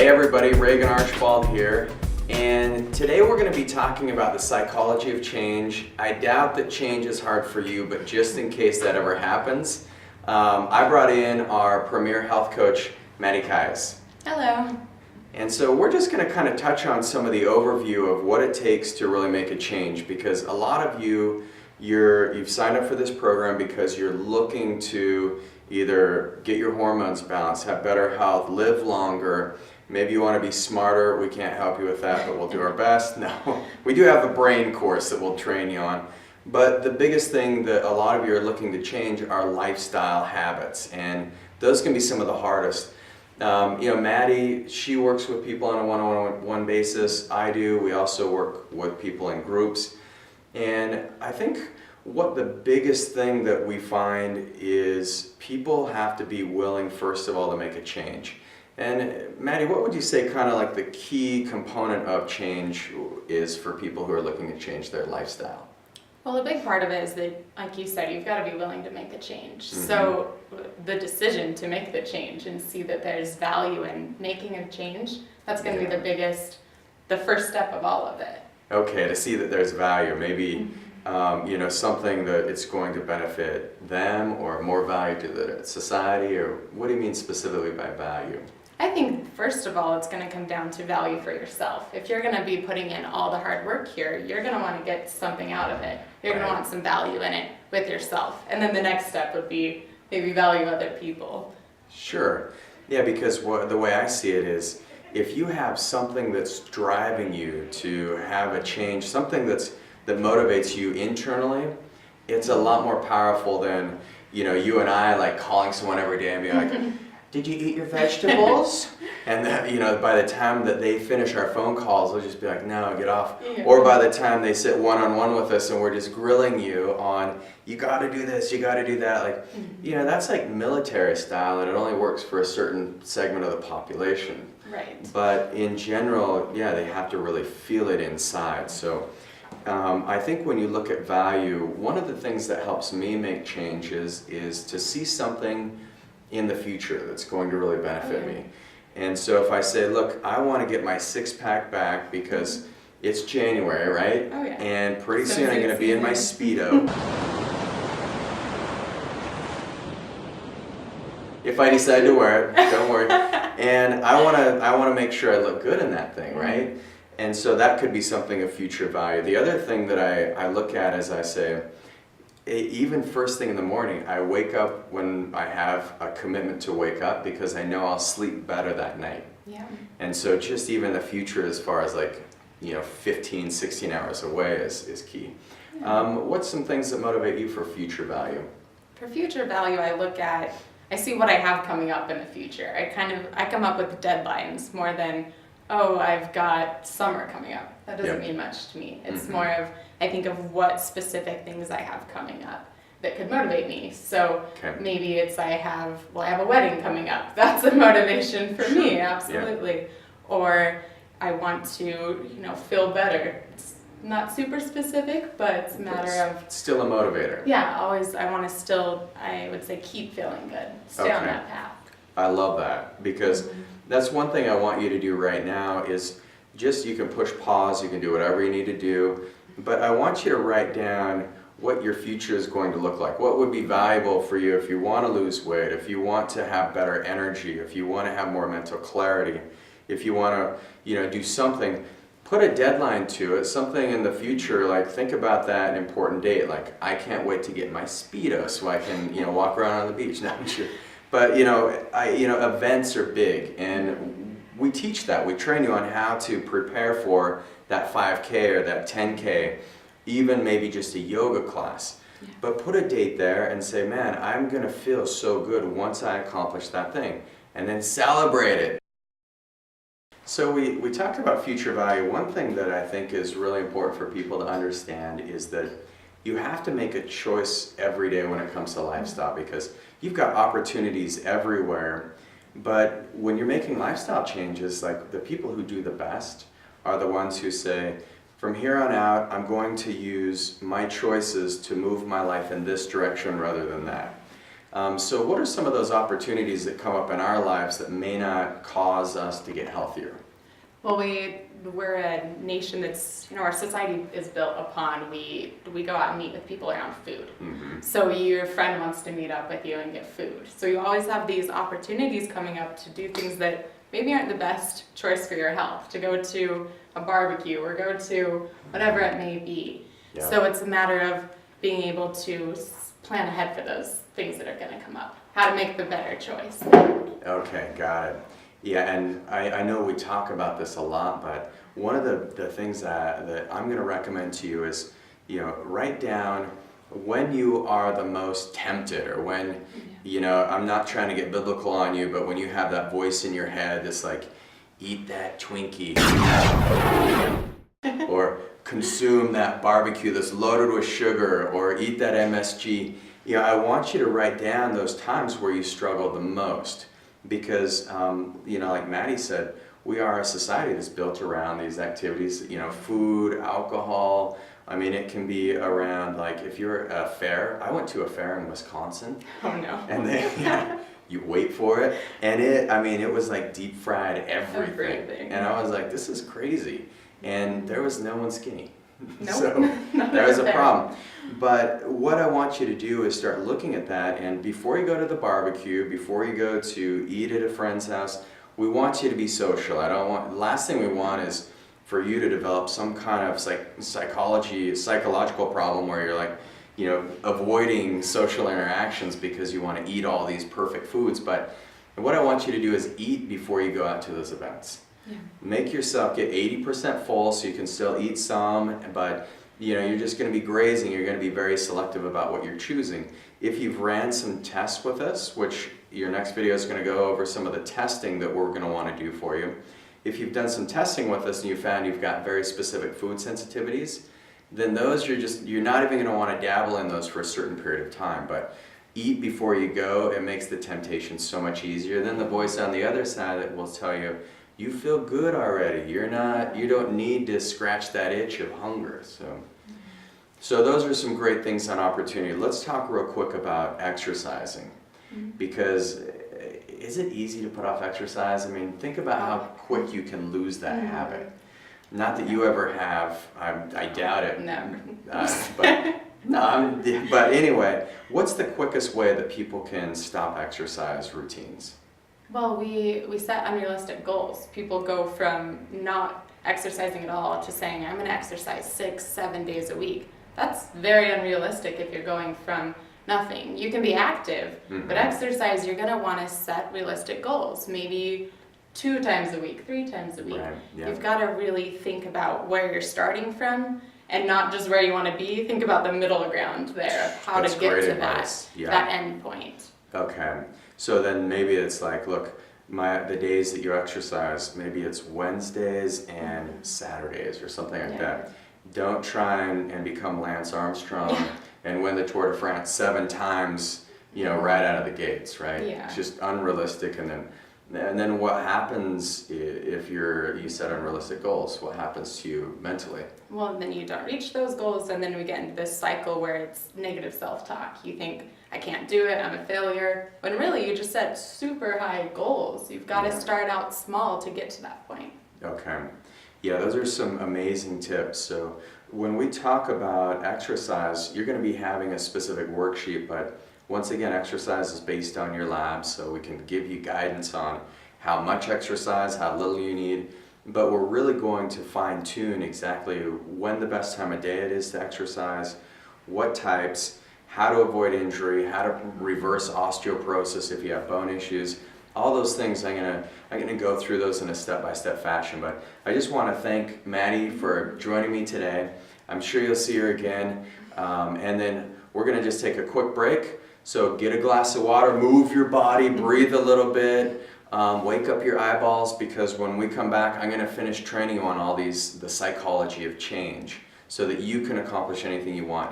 everybody, Reagan Archibald here, and today we're going to be talking about the psychology of change. I doubt that change is hard for you, but just in case that ever happens, I brought in our premier health coach, Maddie Kais. Hello. And so we're just going to kind of touch on some of the overview of what it takes to really make a change, because a lot of you've signed up for this program because you're looking to either get your hormones balanced, have better health, live longer. Maybe you want to be smarter. We can't help you with that, but we'll do our best. No, we do have a brain course that we'll train you on. But the biggest thing that a lot of you are looking to change are lifestyle habits, and those can be some of the hardest. Maddie, she works with people on a one-on-one basis. I do. We also work with people in groups. And I think what the biggest thing that we find is people have to be willing, first of all, to make a change. And Maddie, what would you say kind of like the key component of change is for people who are looking to change their lifestyle? Well, a big part of it is that, like you said, you've got to be willing to make the change. Mm-hmm. So the decision to make the change and see that there's value in making a change, that's going to be the first step of all of it. Okay, to see that there's value, maybe something that it's going to benefit them or more value to the society, or what do you mean specifically by value? I think, first of all, it's going to come down to value for yourself. If you're going to be putting in all the hard work here, you're going to want to get something out of it. You're going to want some value in it with yourself. And then the next step would be maybe value other people. Sure. Yeah, because the way I see it is, if you have something that's driving you to have a change, something that motivates you internally, it's a lot more powerful than, you and I like calling someone every day and be like, did you eat your vegetables? And by the time that they finish our phone calls, they'll just be like, no, get off. Yeah. Or by the time they sit one-on-one with us and we're just grilling you on, you got to do this, you got to do that. Like, that's like military style, and it only works for a certain segment of the population. Right. But in general, they have to really feel it inside. So I think when you look at value, one of the things that helps me make changes is to see something in the future that's going to really benefit me. And so if I say, look, I want to get my six-pack back because it's January, right? Oh, yeah. And pretty soon I'm going to be in my Speedo. If I decide to wear it, don't worry. And I want to make sure I look good in that thing, right? And so that could be something of future value. The other thing that I look at is I say, even first thing in the morning, I wake up when I have a commitment to wake up because I know I'll sleep better that night. Yeah. And so just even the future as far as 15, 16 hours away is key. What's some things that motivate you for future value? For future value, I see what I have coming up in the future. I come up with deadlines more than, I've got summer coming up. That doesn't mean much to me. It's more of, I think of what specific things I have coming up that could motivate me. So maybe it's I have a wedding coming up. That's a motivation for me, absolutely. Yeah. Or I want to, feel better. It's not super specific, but it's a matter of... Still a motivator. Yeah, always. I want to still, I would say, keep feeling good. Stay on that path. I love that, because that's one thing I want you to do right now is just, you can push pause, you can do whatever you need to do, but I want you to write down what your future is going to look like. What would be valuable for you if you want to lose weight, if you want to have better energy, if you want to have more mental clarity, if you want to, do something. Put a deadline to it, something in the future, like think about that important date, like I can't wait to get my Speedo so I can, walk around on the beach. No, I'm sure. But, events are big, and we teach that. We train you on how to prepare for that 5K or that 10K, even maybe just a yoga class. Yeah. But put a date there and say, man, I'm going to feel so good once I accomplish that thing. And then celebrate it. So we talked about future value. One thing that I think is really important for people to understand is that you have to make a choice every day when it comes to lifestyle, because you've got opportunities everywhere. But when you're making lifestyle changes, like the people who do the best are the ones who say, from here on out, I'm going to use my choices to move my life in this direction rather than that. So what are some of those opportunities that come up in our lives that may not cause us to get healthier? Well, we're a nation that's, our society is built upon, we go out and meet with people around food. Mm-hmm. So your friend wants to meet up with you and get food. So you always have these opportunities coming up to do things that maybe aren't the best choice for your health, to go to a barbecue or go to whatever it may be. Yeah. So it's a matter of being able to plan ahead for those things that are going to come up, how to make the better choice. Okay, got it. Yeah, and I know we talk about this a lot, but one of the things that I'm going to recommend to you is, write down when you are the most tempted, or when, I'm not trying to get biblical on you, but when you have that voice in your head that's like, eat that Twinkie, or consume that barbecue that's loaded with sugar, or eat that MSG. I want you to write down those times where you struggle the most. Because, like Maddie said, we are a society that's built around these activities, food, alcohol. I mean, it can be around, like, if you're at a fair. I went to a fair in Wisconsin. Oh, no. And you wait for it. And it was like deep fried everything. And I was like, this is crazy. And there was no one skinny. Nope. So that was a problem. But what I want you to do is start looking at that, and before you go to the barbecue, before you go to eat at a friend's house, we want you to be social. Last thing we want is for you to develop some kind of psychological problem where you're like, avoiding social interactions because you want to eat all these perfect foods. But what I want you to do is eat before you go out to those events. Yeah. Make yourself get 80% full so you can still eat some, but you're just going to be grazing. You're going to be very selective about what you're choosing. If you've ran some tests with us, which your next video is going to go over some of the testing that we're going to want to do for you. If you've done some testing with us and you found you've got very specific food sensitivities, then those you're not even going to want to dabble in those for a certain period of time. But eat before you go. It makes the temptation so much easier. Then the voice on the other side that will tell you, you feel good already. You don't need to scratch that itch of hunger. So those are some great things on opportunity. Let's talk real quick about exercising. Because is it easy to put off exercise? I mean, think about how quick you can lose that habit. Not that you ever have. I doubt it. Never. But anyway, what's the quickest way that people can stop exercise routines? Well, we set unrealistic goals. People go from not exercising at all to saying, I'm going to exercise 6-7 days a week. That's very unrealistic if you're going from nothing. You can be active, but exercise, you're going to want to set realistic goals. Maybe 2 times a week, 3 times a week. Right, yeah. You've got to really think about where you're starting from and not just where you want to be. Think about the middle ground there, of how That's to get great to advice. that end point. Okay, so then maybe it's like, look, the days that you exercise, maybe it's Wednesdays and Saturdays or something like that. Don't try and become Lance Armstrong and win the Tour de France 7 times, right out of the gates, right? Yeah. It's just unrealistic. And then what happens if you set unrealistic goals? What happens to you mentally? Well, then you don't reach those goals, and then we get into this cycle where it's negative self-talk. You think, I can't do it, I'm a failure. When really you just set super high goals. You've got to start out small to get to that point. Okay. Yeah, those are some amazing tips. So when we talk about exercise, you're going to be having a specific worksheet, but once again, exercise is based on your labs, so we can give you guidance on how much exercise, how little you need, but we're really going to fine-tune exactly when the best time of day it is to exercise, what types, how to avoid injury, how to reverse osteoporosis if you have bone issues. All those things, I'm gonna go through those in a step-by-step fashion, but I just want to thank Maddie for joining me today. I'm sure you'll see her again, and then we're gonna just take a quick break. So get a glass of water, move your body, breathe a little bit, wake up your eyeballs, because when we come back, I'm gonna finish training you on all the psychology of change so that you can accomplish anything you want.